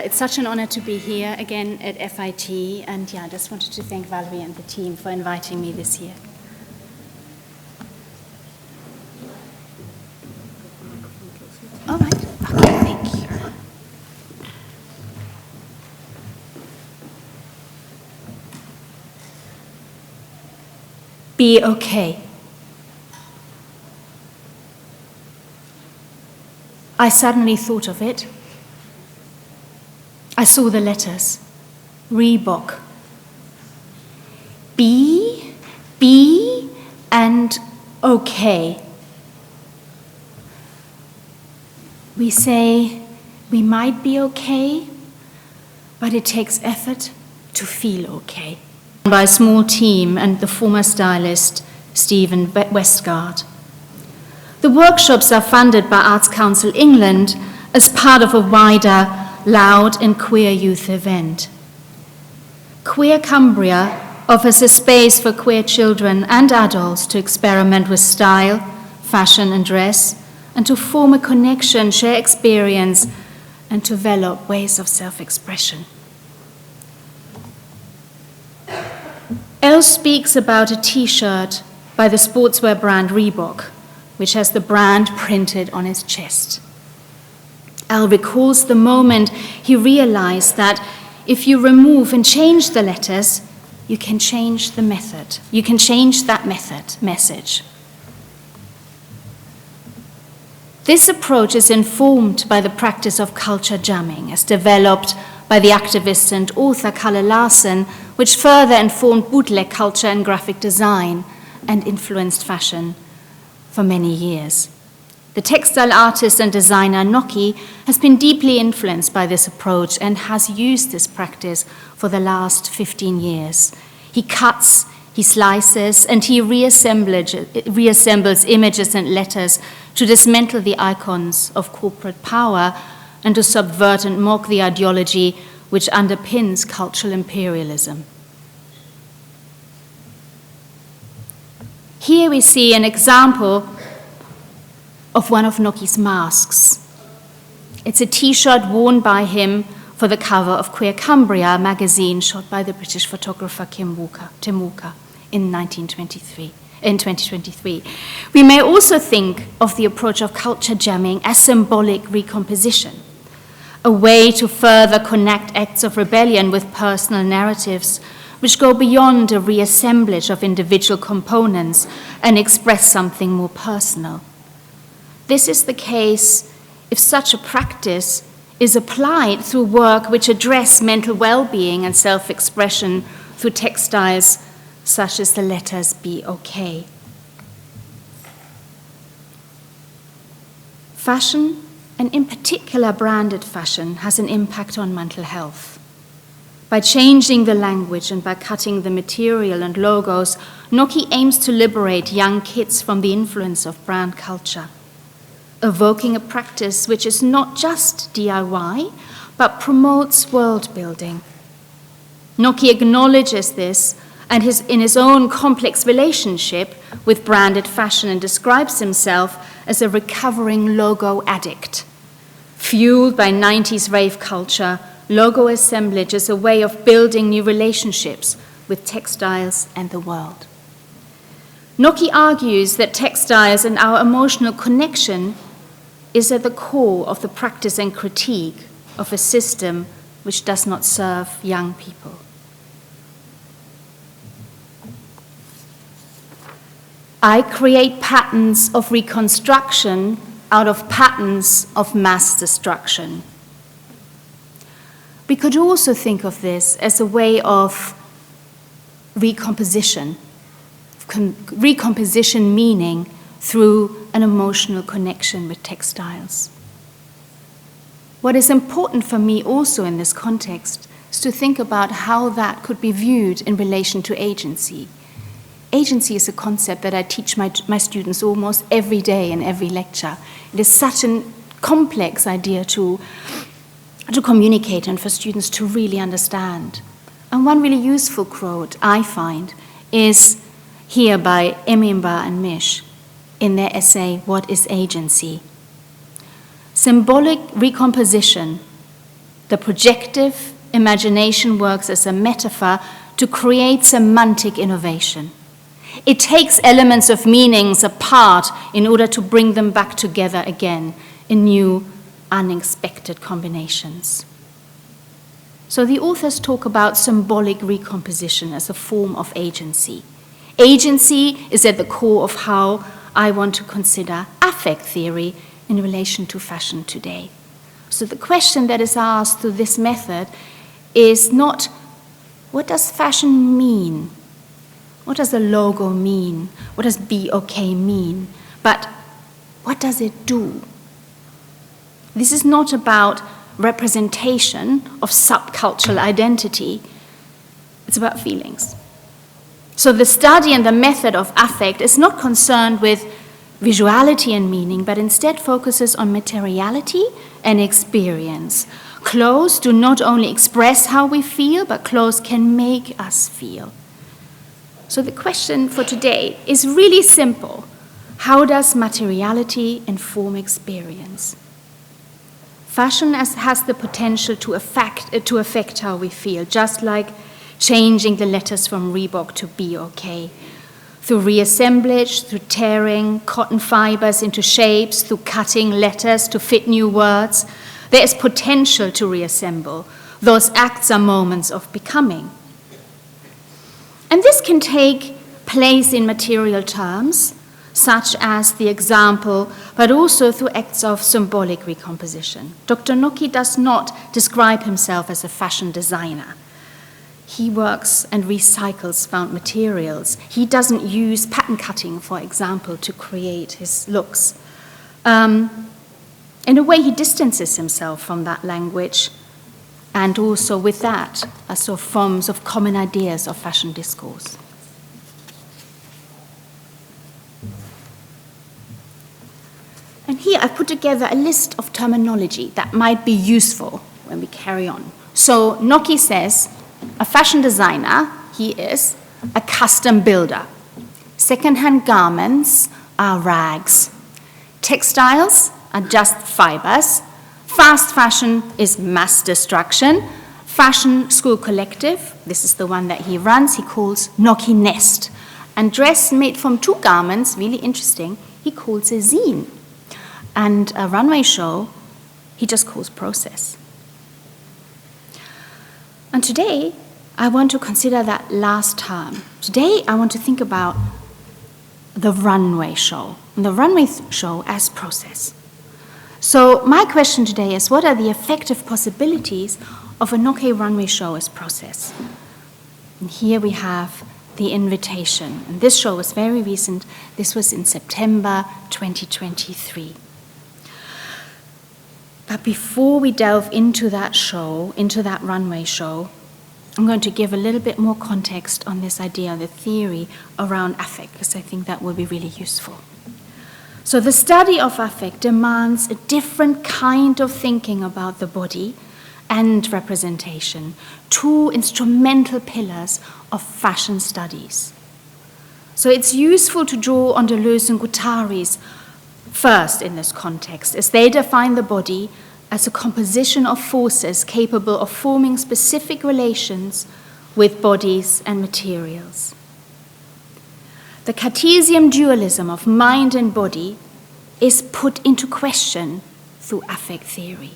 It's such an honor to be here again at FIT, and I just wanted to thank Valerie and the team for inviting me this year. All right, okay, thank you. Be okay. I suddenly thought of it. I saw the letters. Reebok. Be, and okay. We say we might be okay, but it takes effort to feel okay. By a small team and the former stylist, Stephen Westgard. The workshops are funded by Arts Council England as part of a wider loud and queer youth event. Queer Cumbria offers a space for queer children and adults to experiment with style, fashion and dress, and to form a connection, share experience, and develop ways of self-expression. Elle speaks about a t-shirt by the sportswear brand Reebok, which has the brand printed on his chest. Elle recalls the moment he realized that if you remove and change the letters, you can change the method. You can change that message. This approach is informed by the practice of culture jamming, as developed by the activist and author Kalle Larsen, which further informed bootleg culture and graphic design and influenced fashion for many years. The textile artist and designer Noki has been deeply influenced by this approach and has used this practice for the last 15 years. He cuts, he slices, and he reassembles images and letters to dismantle the icons of corporate power and to subvert and mock the ideology which underpins cultural imperialism. Here we see an example of one of Noki's masks. It's a t-shirt worn by him for the cover of Queer Cumbria magazine shot by the British photographer Tim Walker in 2023. We may also think of the approach of culture jamming as symbolic recomposition, a way to further connect acts of rebellion with personal narratives which go beyond a reassemblage of individual components and express something more personal. This is the case if such a practice is applied through work which address mental well-being and self-expression through textiles such as the letters Be Okay. Fashion, and in particular branded fashion, has an impact on mental health. By changing the language and by cutting the material and logos, Noki aims to liberate young kids from the influence of brand culture, evoking a practice which is not just DIY, but promotes world building. Noki acknowledges this and in his own complex relationship with branded fashion and describes himself as a recovering logo addict. Fueled by 90s rave culture, logo assemblage is a way of building new relationships with textiles and the world. Noki argues that textiles and our emotional connection is at the core of the practice and critique of a system which does not serve young people. I create patterns of reconstruction out of patterns of mass destruction. We could also think of this as a way of recomposition. Recomposition meaning through an emotional connection with textiles. What is important for me also in this context is to think about how that could be viewed in relation to agency. Agency is a concept that I teach my students almost every day in every lecture. It is such a complex idea to communicate and for students to really understand. And one really useful quote I find is here by Emimba and Mish in their essay, What is Agency? Symbolic recomposition The projective imagination works as a metaphor to create semantic innovation. It takes elements of meanings apart in order to bring them back together again in new, unexpected combinations. So the authors talk about symbolic recomposition as a form of agency. Agency is at the core of how I want to consider affect theory in relation to fashion today. So the question that is asked through this method is not, what does fashion mean? What does the logo mean? What does be okay mean? But what does it do? This is not about representation of subcultural identity. It's about feelings. So the study and the method of affect is not concerned with visuality and meaning, but instead focuses on materiality and experience. Clothes do not only express how we feel, but clothes can make us feel. So the question for today is really simple. How does materiality inform experience? Fashion has the potential to affect how we feel, just like changing the letters from Reebok to Be Okay. Through reassemblage, through tearing cotton fibers into shapes, through cutting letters to fit new words, there is potential to reassemble. Those acts are moments of becoming. And this can take place in material terms, such as the example, but also through acts of symbolic recomposition. Dr. Noki does not describe himself as a fashion designer. He works and recycles found materials. He doesn't use pattern cutting, for example, to create his looks. In a way, he distances himself from that language, and also with that, as sort of forms of common ideas of fashion discourse. And here I've put together a list of terminology that might be useful when we carry on. So Noki says, a fashion designer, he is a custom builder. Second-hand garments are rags. Textiles are just fibers. Fast fashion is mass destruction. Fashion School Collective, this is the one that he runs, he calls Noki Nest. And dress made from two garments, really interesting, he calls a zine. And a runway show, he just calls process. And today, I want to consider that last term. Today, I want to think about the runway show, and the runway show as process. So my question today is, what are the effective possibilities of a Noki runway show as process? And here we have the invitation. And this show was very recent. This was in September 2023. But before we delve into that show, into that runway show, I'm going to give a little bit more context on this idea, the theory around affect, because I think that will be really useful. So the study of affect demands a different kind of thinking about the body and representation, two instrumental pillars of fashion studies. So it's useful to draw on Deleuze and Guattari's first in this context, as they define the body as a composition of forces capable of forming specific relations with bodies and materials. The Cartesian dualism of mind and body is put into question through affect theory.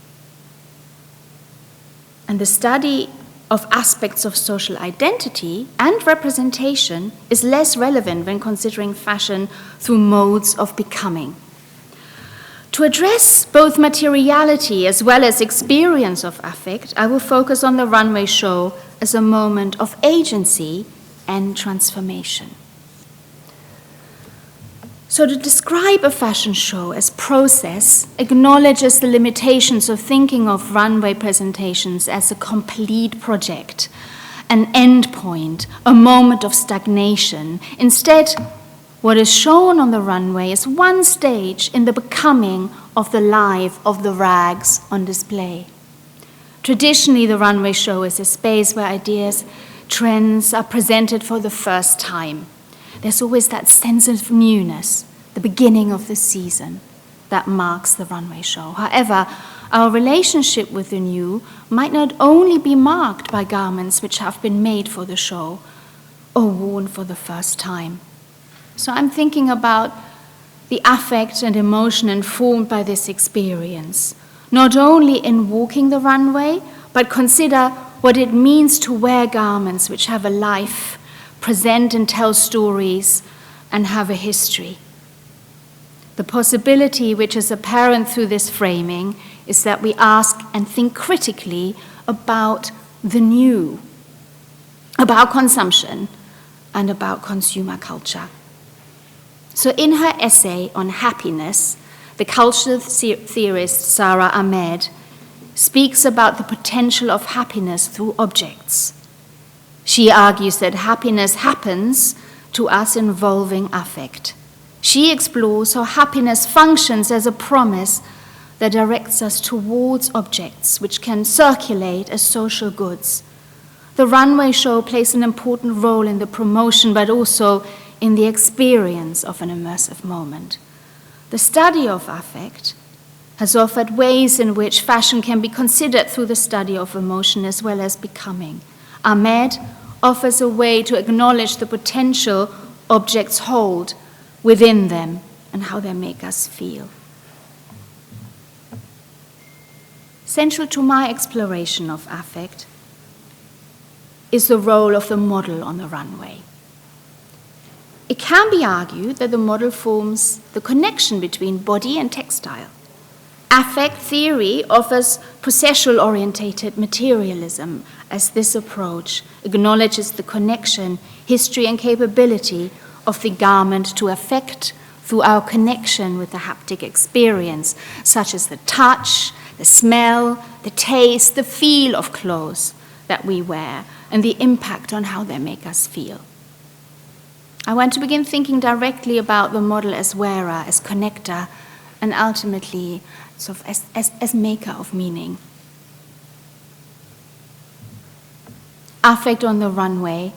And the study of aspects of social identity and representation is less relevant when considering fashion through modes of becoming. To address both materiality as well as experience of affect, I will focus on the runway show as a moment of agency and transformation. So to describe a fashion show as process acknowledges the limitations of thinking of runway presentations as a complete project, an end point, a moment of stagnation. Instead, what is shown on the runway is one stage in the becoming of the life of the rags on display. Traditionally, the runway show is a space where ideas, trends are presented for the first time. There's always that sense of newness, the beginning of the season, that marks the runway show. However, our relationship with the new might not only be marked by garments which have been made for the show or worn for the first time. So I'm thinking about the affect and emotion informed by this experience, not only in walking the runway, but consider what it means to wear garments which have a life, present and tell stories, and have a history. The possibility which is apparent through this framing is that we ask and think critically about the new, about consumption, and about consumer culture. So in her essay on happiness, the cultural theorist Sara Ahmed speaks about the potential of happiness through objects. She argues that happiness happens to us involving affect. She explores how happiness functions as a promise that directs us towards objects which can circulate as social goods. The runway show plays an important role in the promotion, but also in the experience of an immersive moment. The study of affect has offered ways in which fashion can be considered through the study of emotion as well as becoming. Ahmed offers a way to acknowledge the potential objects hold within them and how they make us feel. Central to my exploration of affect is the role of the model on the runway. It can be argued that the model forms the connection between body and textile. Affect theory offers processual-orientated materialism, as this approach acknowledges the connection, history, and capability of the garment to affect through our connection with the haptic experience, such as the touch, the smell, the taste, the feel of clothes that we wear, and the impact on how they make us feel. I want to begin thinking directly about the model as wearer, as connector, and ultimately sort of as maker of meaning. Affect on the runway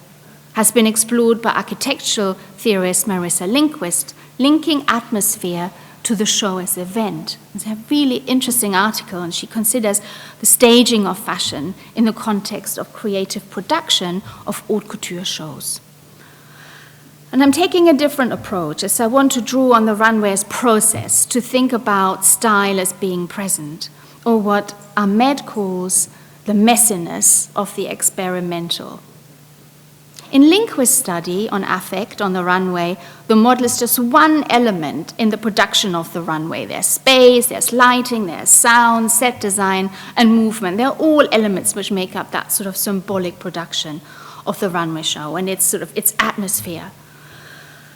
has been explored by architectural theorist Marissa Lindquist, linking atmosphere to the show as event. It's a really interesting article, and she considers the staging of fashion in the context of creative production of haute couture shows. And I'm taking a different approach, as I want to draw on the runway as process, to think about style as being present, or what Ahmed calls the messiness of the experimental. In Lindquist's study on affect on the runway, the model is just one element in the production of the runway. There's space, there's lighting, there's sound, set design, and movement. They're all elements which make up that sort of symbolic production of the runway show and its atmosphere.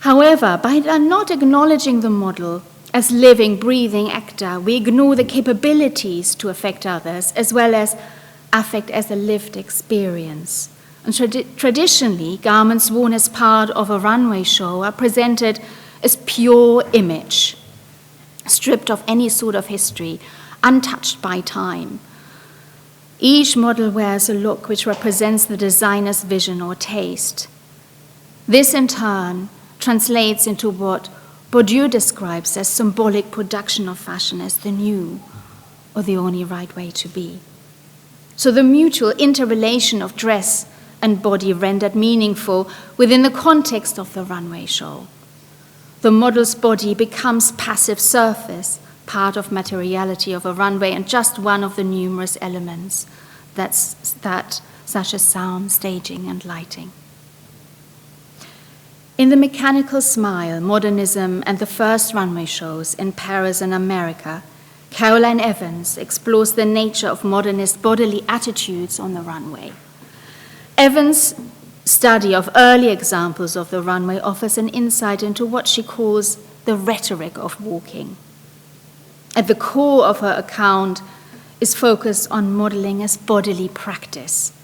However, by not acknowledging the model as living, breathing actor, we ignore the capabilities to affect others, as well as affect as a lived experience. And traditionally, garments worn as part of a runway show are presented as pure image, stripped of any sort of history, untouched by time. Each model wears a look which represents the designer's vision or taste. This, in turn, translates into what Bourdieu describes as symbolic production of fashion as the new or the only right way to be. So the mutual interrelation of dress and body rendered meaningful within the context of the runway show. The model's body becomes passive surface, part of materiality of a runway, and just one of the numerous elements such as sound, staging, and lighting. In The Mechanical Smile, Modernism and the First Runway Shows in Paris and America, Caroline Evans explores the nature of modernist bodily attitudes on the runway. Evans' study of early examples of the runway offers an insight into what she calls the rhetoric of walking. At the core of her account is focus on modeling as bodily practice.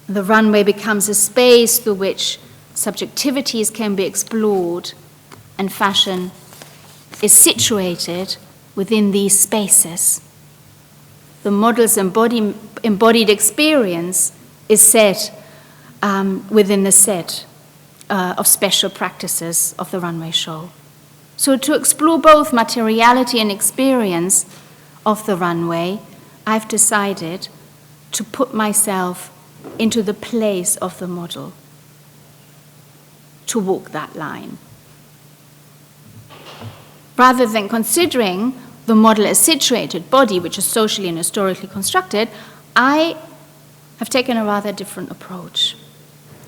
The runway becomes a space through which subjectivities can be explored, and fashion is situated within these spaces. The model's embodied experience is set within the set of special practices of the runway show. So to explore both materiality and experience of the runway I've decided to put myself into the place of the model, to walk that line. Rather than considering the model as situated body, which is socially and historically constructed, I have taken a rather different approach.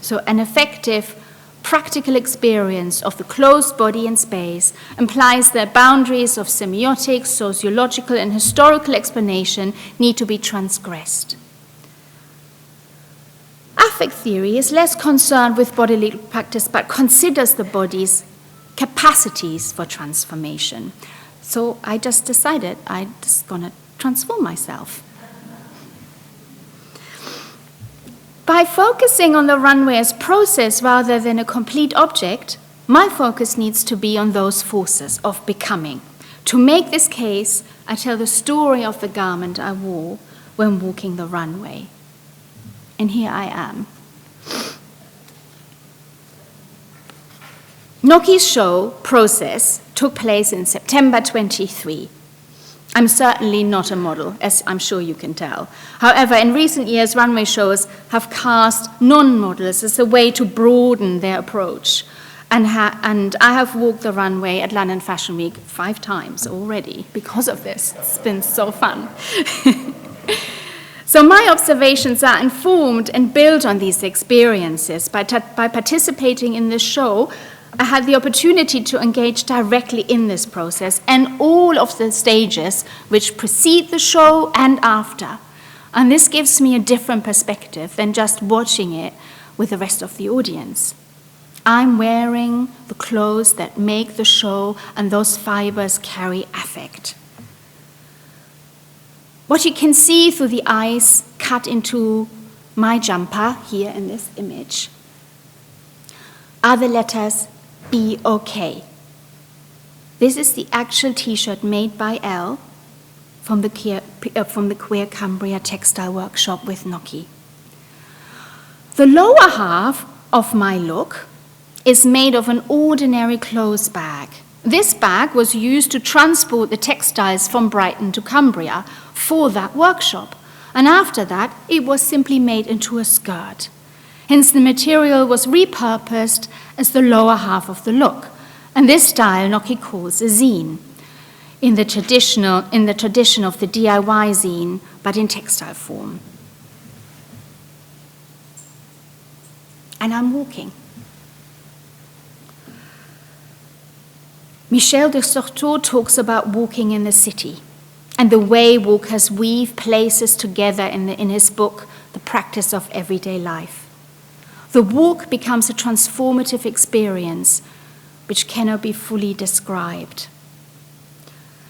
So an effective, practical experience of the closed body in space implies that boundaries of semiotic, sociological, and historical explanation need to be transgressed. Affect theory is less concerned with bodily practice, but considers the body's capacities for transformation. So I just decided I'm just going to transform myself. By focusing on the runway as process rather than a complete object, my focus needs to be on those forces of becoming. To make this case, I tell the story of the garment I wore when walking the runway. And here I am. Noki's show, Process, took place in September 23. I'm certainly not a model, as I'm sure you can tell. However, in recent years, runway shows have cast non-models as a way to broaden their approach. And I have walked the runway at London Fashion Week 5 times already because of this. It's been so fun. So my observations are informed and built on these experiences. By participating in this show, I had the opportunity to engage directly in this process and all of the stages which precede the show and after. And this gives me a different perspective than just watching it with the rest of the audience. I'm wearing the clothes that make the show, and those fibers carry affect. What you can see through the eyes cut into my jumper here in this image are the letters Be Okay. This is the actual T-shirt made by Elle from the Queer Cumbria textile workshop with Noki. The lower half of my look is made of an ordinary clothes bag. This bag was used to transport the textiles from Brighton to Cumbria for that workshop, and after that it was simply made into a skirt. Hence, the material was repurposed as the lower half of the look. And this style Noki calls a zine, in the tradition of the DIY zine, but in textile form. And I'm walking. Michel de Certeau talks about walking in the city and the way walkers weave places together in his book, The Practice of Everyday Life. The walk becomes a transformative experience which cannot be fully described.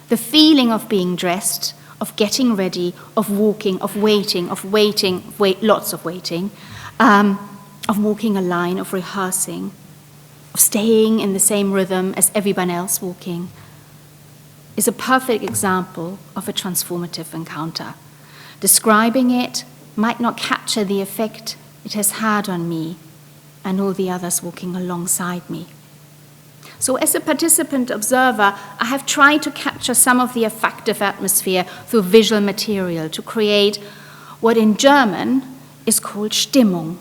The feeling of being dressed, of getting ready, of walking, of waiting, lots of waiting, of walking a line, of rehearsing, of staying in the same rhythm as everyone else walking, is a perfect example of a transformative encounter. Describing it might not capture the effect it has had on me and all the others walking alongside me. So as a participant observer, I have tried to capture some of the affective atmosphere through visual material to create what in German is called Stimmung.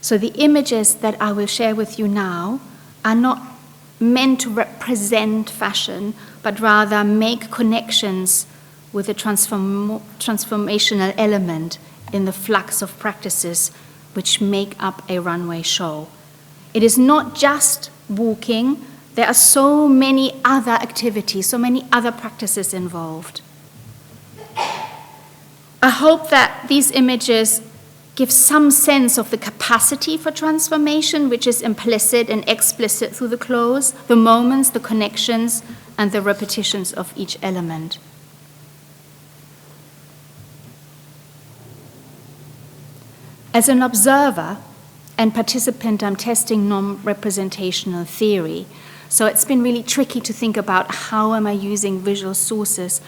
So the images that I will share with you now are not meant to represent fashion, but rather make connections with a transformational element in the flux of practices which make up a runway show. It is not just walking, there are so many other activities, so many other practices involved. I hope that these images give some sense of the capacity for transformation, which is implicit and explicit through the clothes, the moments, the connections, and the repetitions of each element. As an observer and participant, I'm testing non-representational theory. So it's been really tricky to think about how am I using visual sources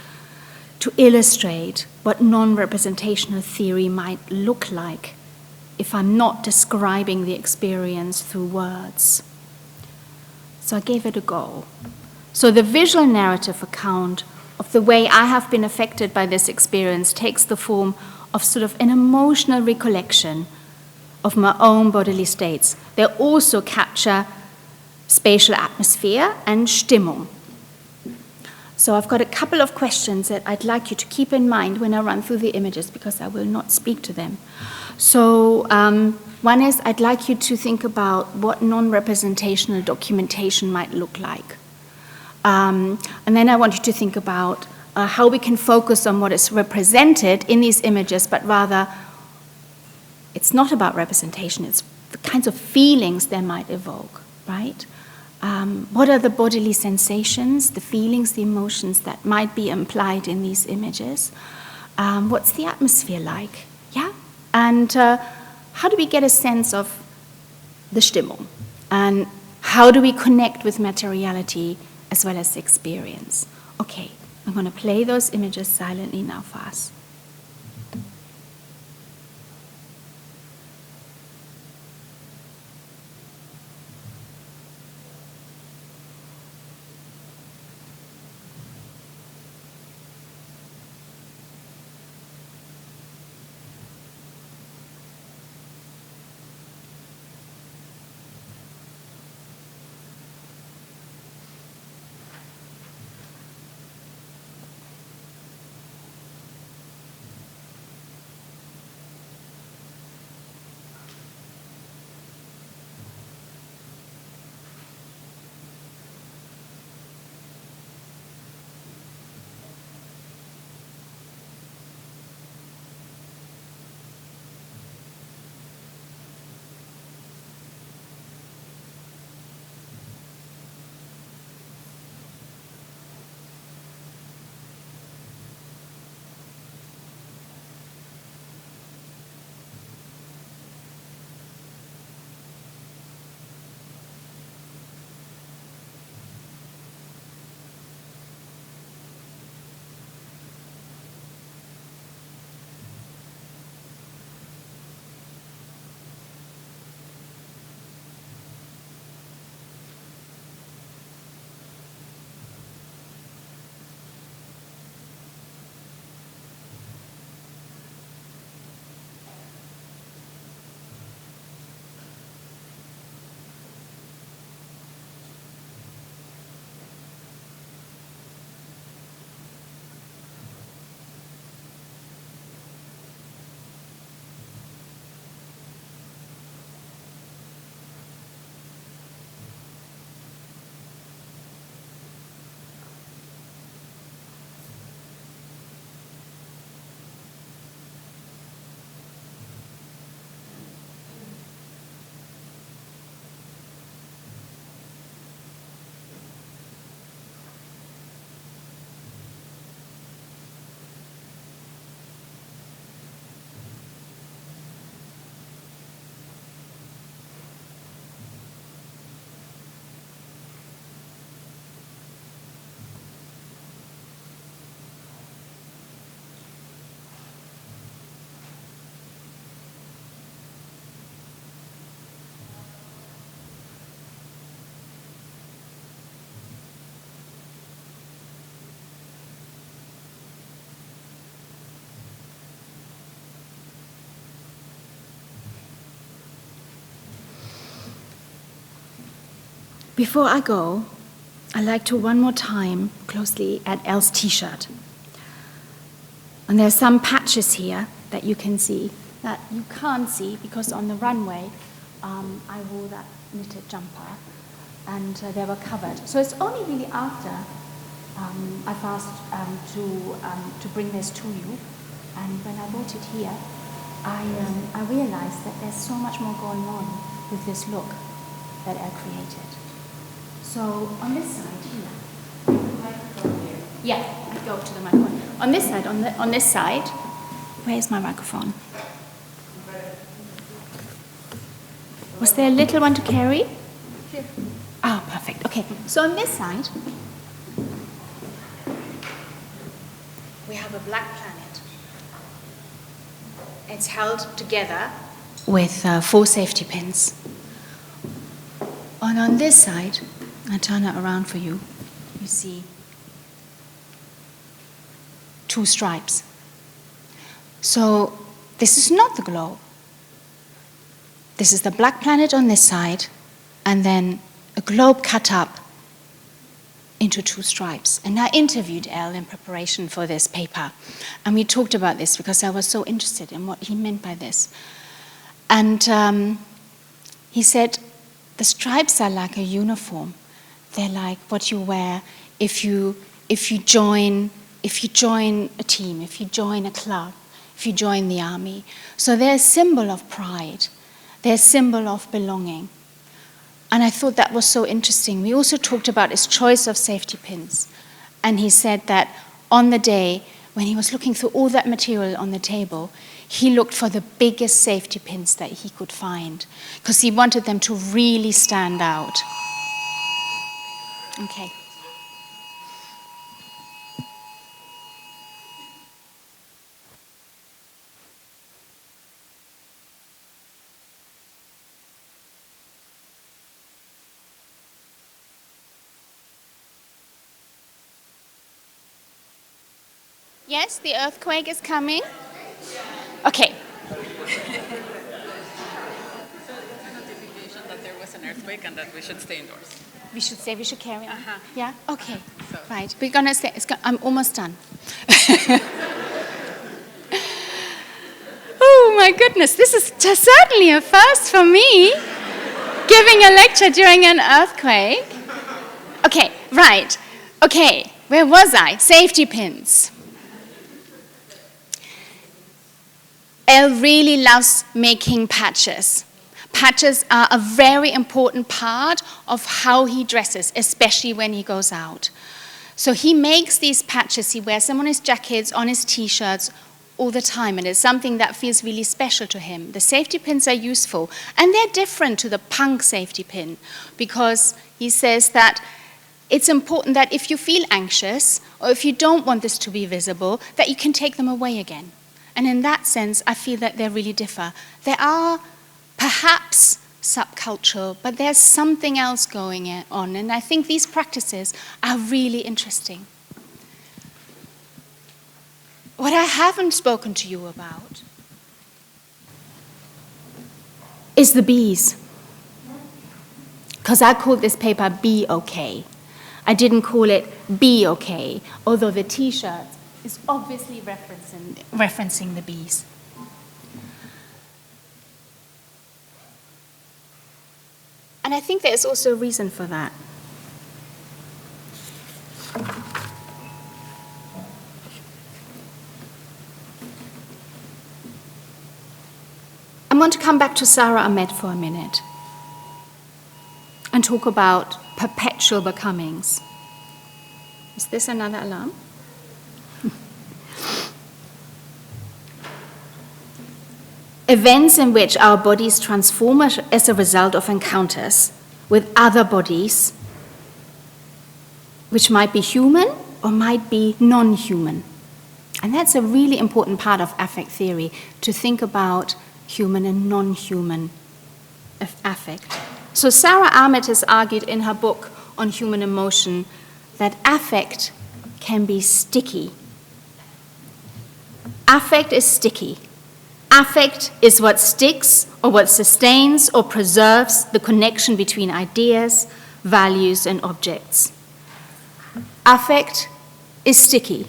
to illustrate what non-representational theory might look like if I'm not describing the experience through words. So I gave it a go. So the visual narrative account of the way I have been affected by this experience takes the form of sort of an emotional recollection of my own bodily states. They also capture spatial atmosphere and Stimmung. So I've got a couple of questions that I'd like you to keep in mind when I run through the images, because I will not speak to them. So one is, I'd like you to think about what non-representational documentation might look like. And then I want you to think about how we can focus on what is represented in these images, but rather it's not about representation, it's the kinds of feelings they might evoke, right? What are the bodily sensations, the feelings, the emotions that might be implied in these images? What's the atmosphere like? Yeah? And how do we get a sense of the Stimmung? And how do we connect with materiality as well as experience? Okay, I'm going to play those images silently now for us. Before I go, I'd like to one more time closely at Elle's t-shirt. And there's some patches here that you can see, that you can't see because on the runway I wore that knitted jumper and they were covered. So it's only really after I've asked to bring this to you, and when I brought it here, I realized that there's so much more going on with this look that I created. So on this side here, yeah, I go to the microphone. On this side, on this side, where's my microphone? Was there a little one to carry? Here. Ah, perfect. Okay. So on this side, we have a black planet. It's held together with 4 safety pins. And on this side, I turn it around for you. You see two stripes. So this is not the globe. This is the black planet on this side, and then a globe cut up into two stripes. And I interviewed Elle in preparation for this paper. And we talked about this because I was so interested in what he meant by this. And he said, the stripes are like a uniform. They're like what you wear if you join a team, if you join a club, if you join the army. So they're a symbol of pride. They're a symbol of belonging. And I thought that was so interesting. We also talked about his choice of safety pins. And he said that on the day when he was looking through all that material on the table, he looked for the biggest safety pins that he could find because he wanted them to really stand out. Okay. Yes, the earthquake is coming. Okay. Notification that there was an earthquake and that we should stay indoors. We should carry on. Uh-huh. Yeah. Okay. So. Right. We're gonna stay. I'm almost done. Oh my goodness! This is certainly a first for me, giving a lecture during an earthquake. Okay. Right. Okay. Where was I? Safety pins. Elle really loves making patches. Patches are a very important part of how he dresses, especially when he goes out. So he makes these patches, he wears them on his jackets, on his t-shirts all the time, and it's something that feels really special to him. The safety pins are useful, and they're different to the punk safety pin, because he says that it's important that if you feel anxious, or if you don't want this to be visible, that you can take them away again. And in that sense, I feel that they really differ. They are perhaps subcultural, but there's something else going on. And I think these practices are really interesting. What I haven't spoken to you about is the bees. Because I called this paper Be Okay. I didn't call it Be Okay, although the t-shirt is obviously referencing the bees. And I think there's also a reason for that. I want to come back to Sarah Ahmed for a minute and talk about perpetual becomings. Is this another alarm? Events in which our bodies transform as a result of encounters with other bodies, which might be human or might be non-human. And that's a really important part of affect theory, to think about human and non-human affect. So Sarah Ahmed has argued in her book on human emotion that affect can be sticky. Affect is sticky. Affect is what sticks or what sustains or preserves the connection between ideas, values, and objects. Affect is sticky,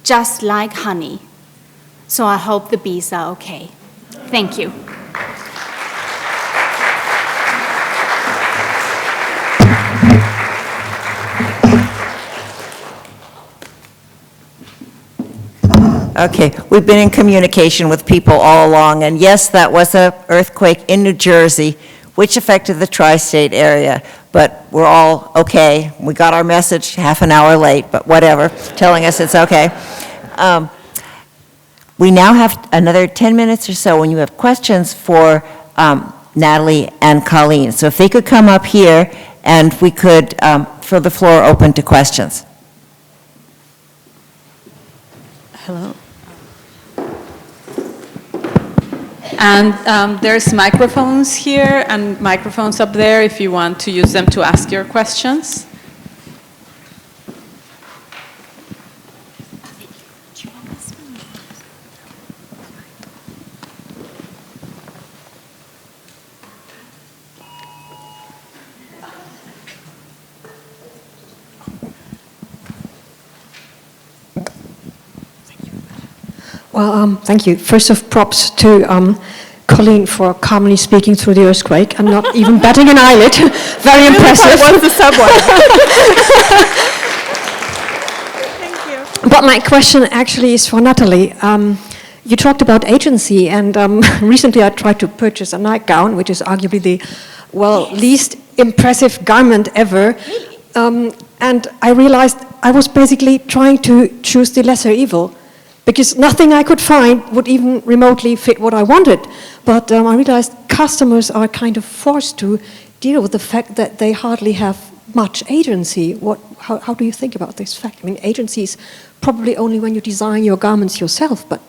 just like honey. So I hope the bees are okay. Thank you. Okay, we've been in communication with people all along, and yes, that was an earthquake in New Jersey, which affected the tri-state area, but we're all okay. We got our message half an hour late, but whatever, telling us it's okay. We now have another 10 minutes or so when you have questions for Nathalie and Colleen. So if they could come up here, and we could throw the floor open to questions. Hello. And there's microphones here and microphones up there if you want to use them to ask your questions. Well, thank you. First of props to Colleen for calmly speaking through the earthquake and not even batting an eyelid. Very impressive. What's the subway? But my question actually is for Nathalie. You talked about agency, and recently I tried to purchase a nightgown, which is arguably the, least impressive garment ever. And I realized I was basically trying to choose the lesser evil, because nothing I could find would even remotely fit what I wanted. But I realized customers are kind of forced to deal with the fact that they hardly have much agency. How do you think about this fact? I mean, agency is probably only when you design your garments yourself, but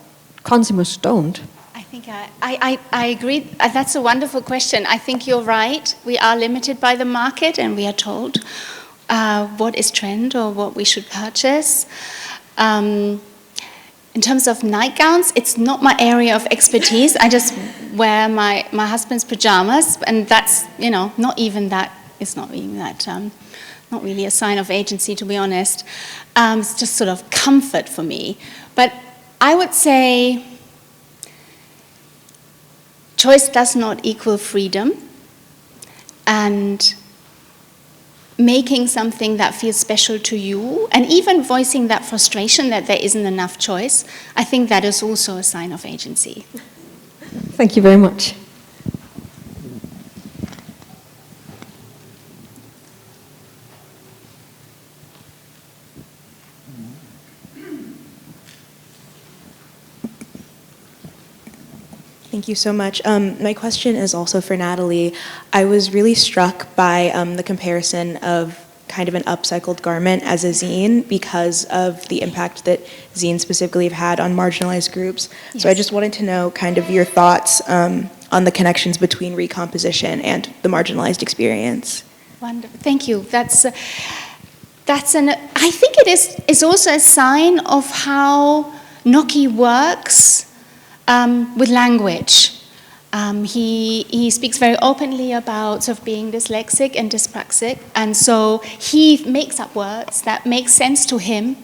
consumers don't. I think I agree. That's a wonderful question. I think you're right. We are limited by the market, and we are told what is trend or what we should purchase. In terms of nightgowns, it's not my area of expertise. I just wear my husband's pajamas, and that's, not really a sign of agency, to be honest. It's just sort of comfort for me. But I would say choice does not equal freedom, and making something that feels special to you, and even voicing that frustration that there isn't enough choice, I think that is also a sign of agency. Thank you very much. Thank you so much. My question is also for Nathalie. I was really struck by the comparison of kind of an upcycled garment as a zine because of the impact that zines specifically have had on marginalized groups. Yes. So I just wanted to know kind of your thoughts on the connections between recomposition and the marginalized experience. Wonderful. Thank you. I think it is also a sign of how Noki works with language. He speaks very openly about sort of being dyslexic and dyspraxic, and so he makes up words that make sense to him.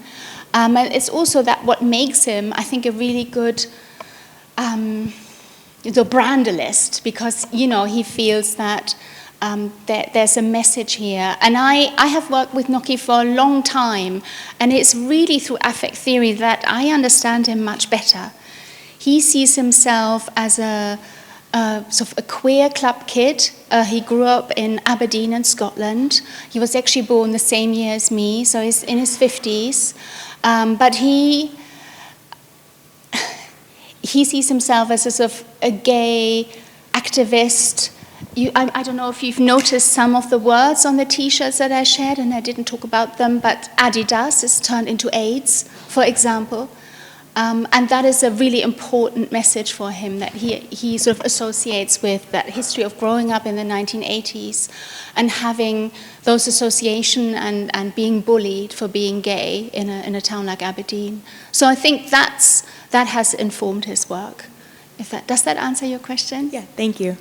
And it's also that what makes him, I think, a really good brandalist, because he feels that there's a message here. And I have worked with Noki for a long time, and it's really through affect theory that I understand him much better. He sees himself as a sort of a queer club kid. He grew up in Aberdeen in Scotland. He was actually born the same year as me, so he's in his 50s. But he sees himself as a sort of a gay activist. I don't know if you've noticed some of the words on the T-shirts that I shared, and I didn't talk about them, but Adidas is turned into AIDS, for example. And that is a really important message for him, that he sort of associates with that history of growing up in the 1980s and having those associations and being bullied for being gay in a town like Aberdeen. So I think that has informed his work. Does that answer your question? Yeah, thank you.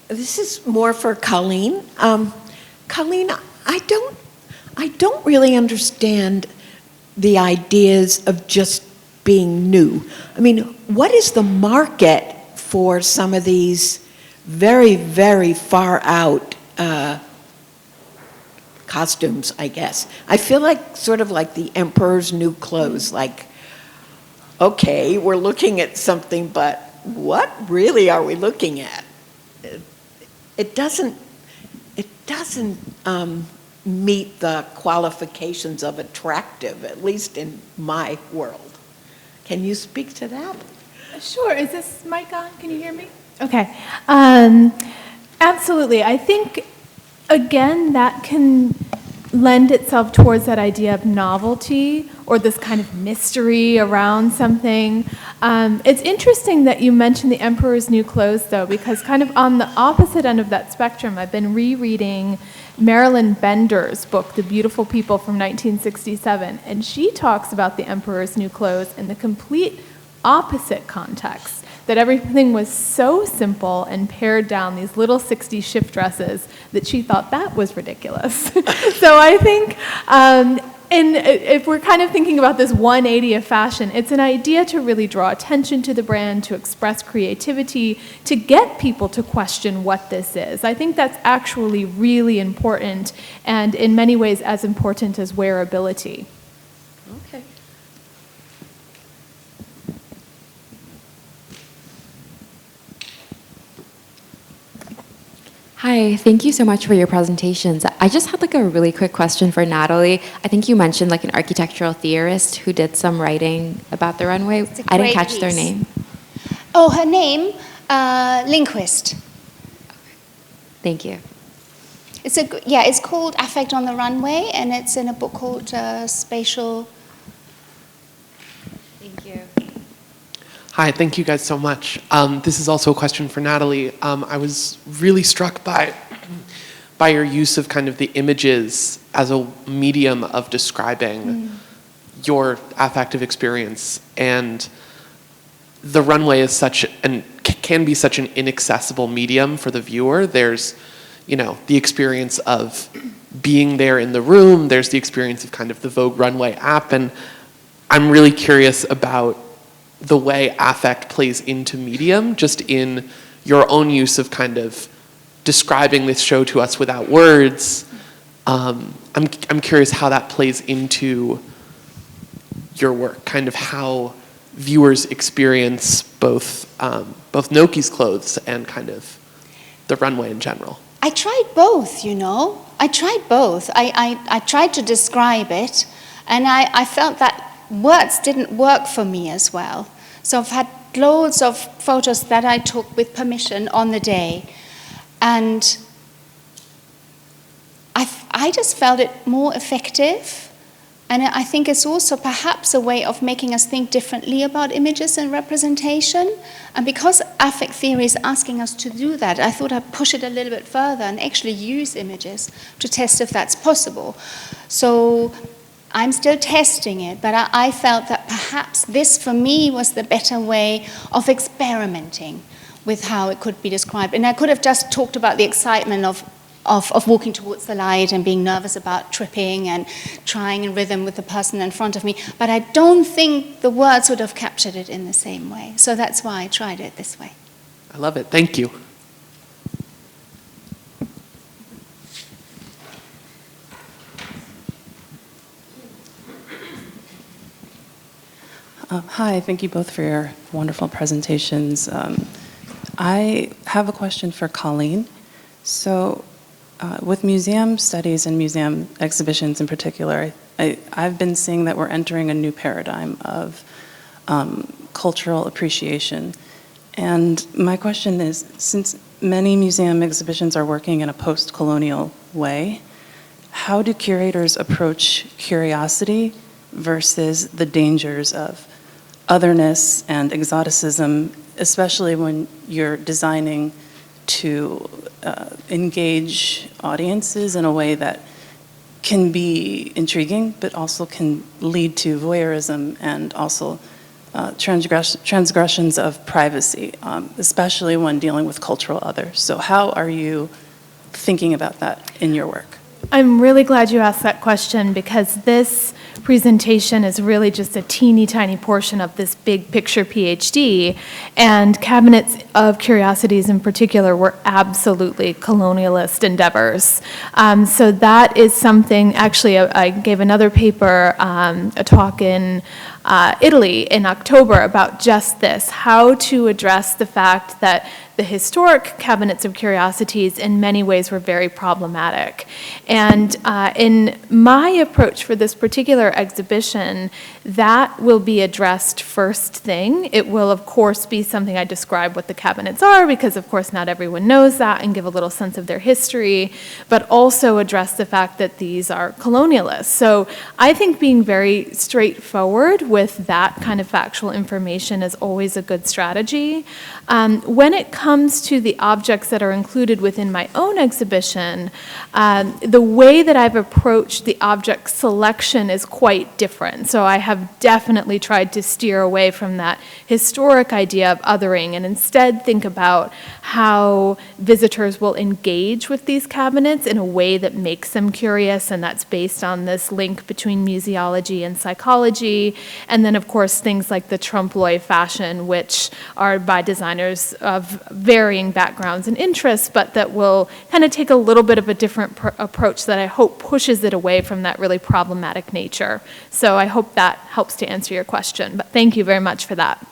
This is more for Colleen. Colleen, I don't really understand the ideas of just being new. I mean, what is the market for some of these very, very far out costumes, I guess? I feel like sort of like the emperor's new clothes, like, okay, we're looking at something, but what really are we looking at? It doesn't meet the qualifications of attractive, at least in my world. Can you speak to that? Sure. Is this mic on? Can you hear me? Okay. Absolutely. I think, again, that can lend itself towards that idea of novelty or this kind of mystery around something. It's interesting that you mentioned the Emperor's New Clothes, though, because kind of on the opposite end of that spectrum, I've been rereading Marilyn Bender's book, The Beautiful People, from 1967, and she talks about the Emperor's New Clothes in the complete opposite context. that everything was so simple and pared down, these little 60 shift dresses, that she thought that was ridiculous. So I think, and if we're kind of thinking about this 180 of fashion, it's an idea to really draw attention to the brand, to express creativity, to get people to question what this is. I think that's actually really important, and in many ways as important as wearability. Okay. Hi, thank you so much for your presentations. I just had like a really quick question for Nathalie. I think you mentioned like an architectural theorist who did some writing about the runway. I didn't catch their name. Oh, her name, Lindquist. Thank you. It's called Affect on the Runway, and it's in a book called Spatial. Thank you. Hi, thank you guys so much. This is also a question for Nathalie. I was really struck by your use of kind of the images as a medium of describing your affective experience. And the runway is can be such an inaccessible medium for the viewer. There's, the experience of being there in the room. There's the experience of kind of the Vogue Runway app. And I'm really curious about the way affect plays into medium, just in your own use of kind of describing this show to us without words. I'm curious how that plays into your work, kind of how viewers experience both Noki's clothes and kind of the runway in general. I tried both, I tried both. I tried to describe it, and I felt that words didn't work for me as well. So I've had loads of photos that I took with permission on the day, and I just felt it more effective. And I think it's also perhaps a way of making us think differently about images and representation. And because affect theory is asking us to do that, I thought I'd push it a little bit further and actually use images to test if that's possible. So I'm still testing it, but I felt that perhaps this, for me, was the better way of experimenting with how it could be described. And I could have just talked about the excitement of walking towards the light and being nervous about tripping and trying in rhythm with the person in front of me, but I don't think the words would have captured it in the same way. So that's why I tried it this way. I love it. Thank you. Hi, thank you both for your wonderful presentations. I have a question for Colleen. So with museum studies and museum exhibitions in particular, I've been seeing that we're entering a new paradigm of cultural appreciation. And my question is, since many museum exhibitions are working in a post-colonial way, how do curators approach curiosity versus the dangers of otherness and exoticism, especially when you're designing to engage audiences in a way that can be intriguing, but also can lead to voyeurism and also transgressions of privacy, especially when dealing with cultural others. So how are you thinking about that in your work? I'm really glad you asked that question, because this presentation is really just a teeny tiny portion of this big picture PhD, and Cabinets of Curiosities in particular were absolutely colonialist endeavors. So that is something, actually I gave another paper, a talk in Italy in October about just this, how to address the fact that the historic Cabinets of Curiosities in many ways were very problematic. And in my approach for this particular exhibition, that will be addressed first thing. It will, of course, be something I describe what the cabinets are, because, of course, not everyone knows that, and give a little sense of their history, but also address the fact that these are colonialists. So I think being very straightforward with that kind of factual information is always a good strategy. When it comes to the objects that are included within my own exhibition, the way that I've approached the object selection is quite different. So I have definitely tried to steer away from that historic idea of othering and instead think about how visitors will engage with these cabinets in a way that makes them curious, and that's based on this link between museology and psychology. And then, of course, things like the trompe-l'oeil fashion, which are by designers of varying backgrounds and interests, but that will kind of take a little bit of a different approach that I hope pushes it away from that really problematic nature. So I hope that helps to answer your question, but thank you very much for that.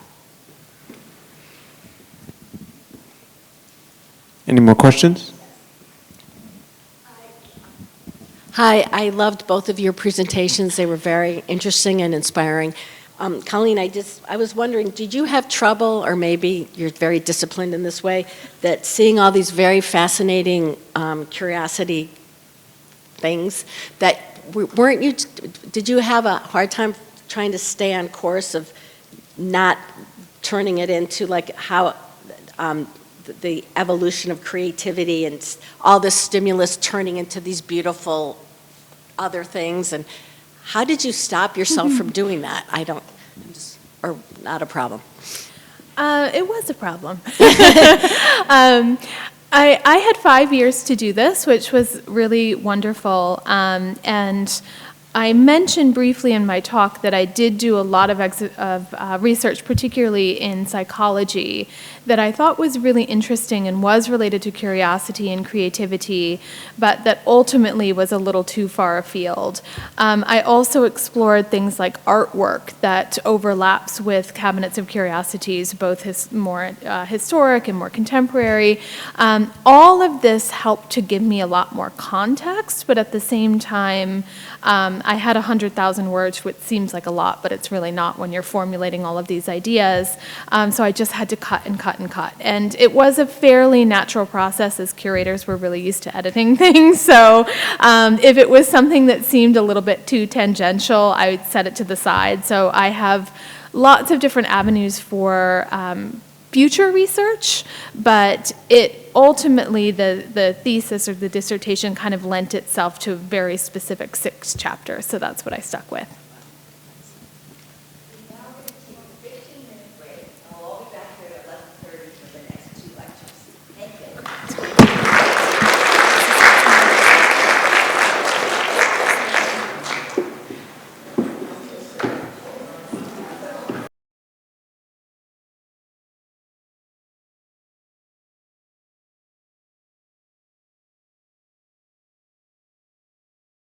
Any more questions? Hi, I loved both of your presentations. They were very interesting and inspiring. Colleen, I was wondering, did you have trouble, or maybe you're very disciplined in this way, that seeing all these very fascinating curiosity things, that weren't you, did you have a hard time trying to stay on course of not turning it into like how the evolution of creativity and all this stimulus turning into these beautiful other things? And how did you stop yourself from doing that? Or not a problem? It was a problem. I had 5 years to do this, which was really wonderful. And I mentioned briefly in my talk that I did do a lot of research, particularly in psychology, that I thought was really interesting and was related to curiosity and creativity, but that ultimately was a little too far afield. I also explored things like artwork that overlaps with cabinets of curiosities, both more historic and more contemporary. All of this helped to give me a lot more context, but at the same time, I had 100,000 words, which seems like a lot, but it's really not when you're formulating all of these ideas. So I just had to cut and cut and cut. And it was a fairly natural process, as curators were really used to editing things. So if it was something that seemed a little bit too tangential, I would set it to the side. So I have lots of different avenues for future research, but it ultimately, the thesis or the dissertation kind of lent itself to a very specific 6 chapters, so that's what I stuck with.